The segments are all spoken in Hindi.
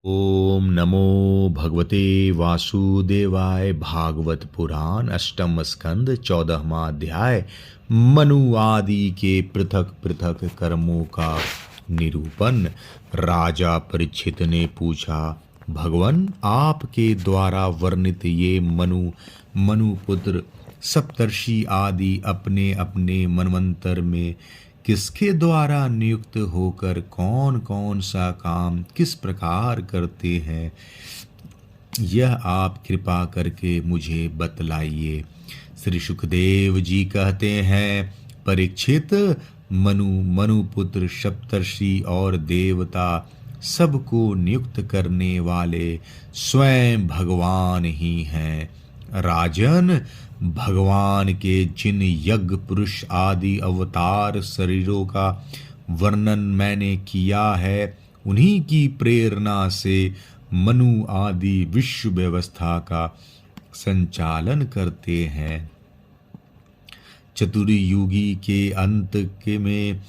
ओम नमो भगवते वासुदेवाय। भागवत पुराण अष्टम स्कंद 14वां अध्याय। मनु आदि के पृथक पृथक कर्मों का निरूपण। राजा परीक्षित ने पूछा, भगवान आपके द्वारा वर्णित ये मनुपुत्र सप्तर्षि आदि अपने अपने मनवंतर में किसके द्वारा नियुक्त होकर कौन कौन सा काम किस प्रकार करते हैं, यह आप कृपा करके मुझे बतलाइए। श्री सुखदेव जी कहते हैं, परीक्षित, मनुपुत्र सप्तर्षि और देवता सबको नियुक्त करने वाले स्वयं भगवान ही हैं। राजन, भगवान के जिन यज्ञ पुरुष आदि अवतार शरीरों का वर्णन मैंने किया है, उन्हीं की प्रेरणा से मनु आदि विश्व व्यवस्था का संचालन करते हैं। चतुर्युगी के अंत के में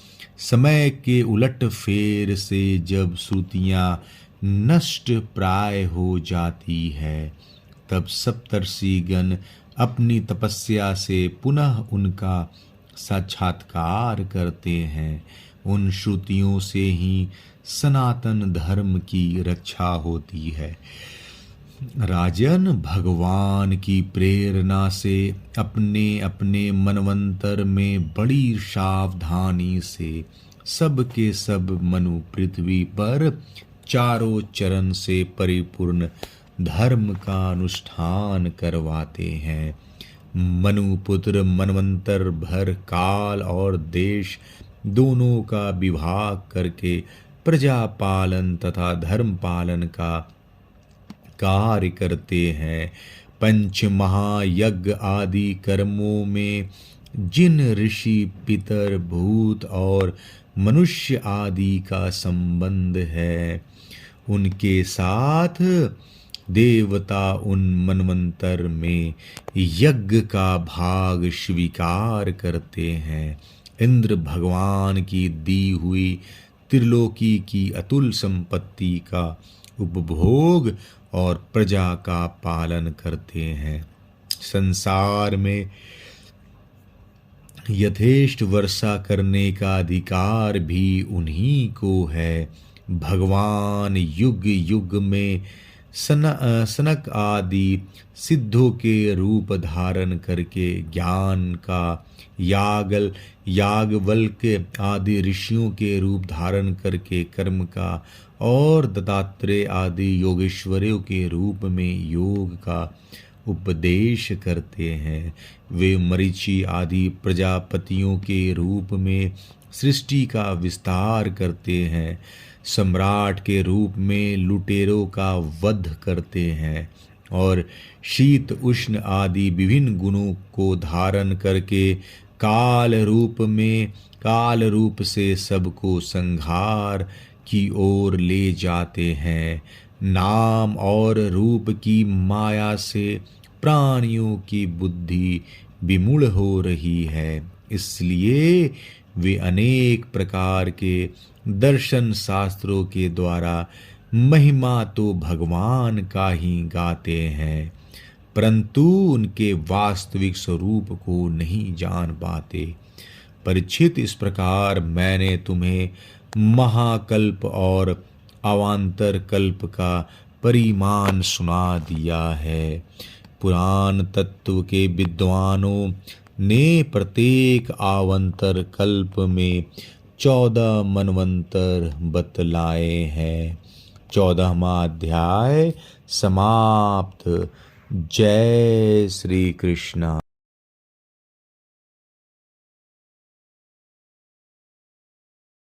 समय के उलट फेर से जब श्रुतियां नष्ट प्राय हो जाती है, तब सप्तर्षिगण अपनी तपस्या से पुनः उनका साक्षात्कार करते हैं। उन श्रुतियों से ही सनातन धर्म की रक्षा होती है। राजन, भगवान की प्रेरणा से अपने अपने मनवंतर में बड़ी सावधानी से सब के सब मनु पृथ्वी पर चारों चरण से परिपूर्ण धर्म का अनुष्ठान करवाते हैं। मनुपुत्र मनवंतर भर काल और देश दोनों का विभाग करके प्रजा पालन तथा धर्म पालन का कार्य करते हैं। पंच महायज्ञ आदि कर्मों में जिन ऋषि, पितर, भूत और मनुष्य आदि का संबंध है, उनके साथ देवता उन मनवंतर में यज्ञ का भाग स्वीकार करते हैं। इंद्र भगवान की दी हुई त्रिलोकी की अतुल संपत्ति का उपभोग और प्रजा का पालन करते हैं। संसार में यथेष्ट वर्षा करने का अधिकार भी उन्हीं को है। भगवान युग युग में सनक आदि सिद्धों के रूप धारण करके ज्ञान का, याज्ञवल्क्य आदि ऋषियों के रूप धारण करके कर्म का और दत्तात्रेय आदि योगेश्वरों के रूप में योग का उपदेश करते हैं। वे मरीचि आदि प्रजापतियों के रूप में सृष्टि का विस्तार करते हैं। सम्राट के रूप में लुटेरों का वध करते हैं और शीत उष्ण आदि विभिन्न गुणों को धारण करके काल रूप से सबको संहार की ओर ले जाते हैं। नाम और रूप की माया से प्राणियों की बुद्धि विमूढ़ हो रही है, इसलिए वे अनेक प्रकार के दर्शन शास्त्रों के द्वारा महिमा तो भगवान का ही गाते हैं, परंतु उनके वास्तविक स्वरूप को नहीं जान पाते। परीक्षित, इस प्रकार मैंने तुम्हें महाकल्प और अवान्तर कल्प का परिमाण सुना दिया है। पुराण तत्व के विद्वानों ने प्रत्येक अवान्तर कल्प में 14 मनवंतर बतलाए हैं। 14वां अध्याय समाप्त। जय श्री कृष्ण।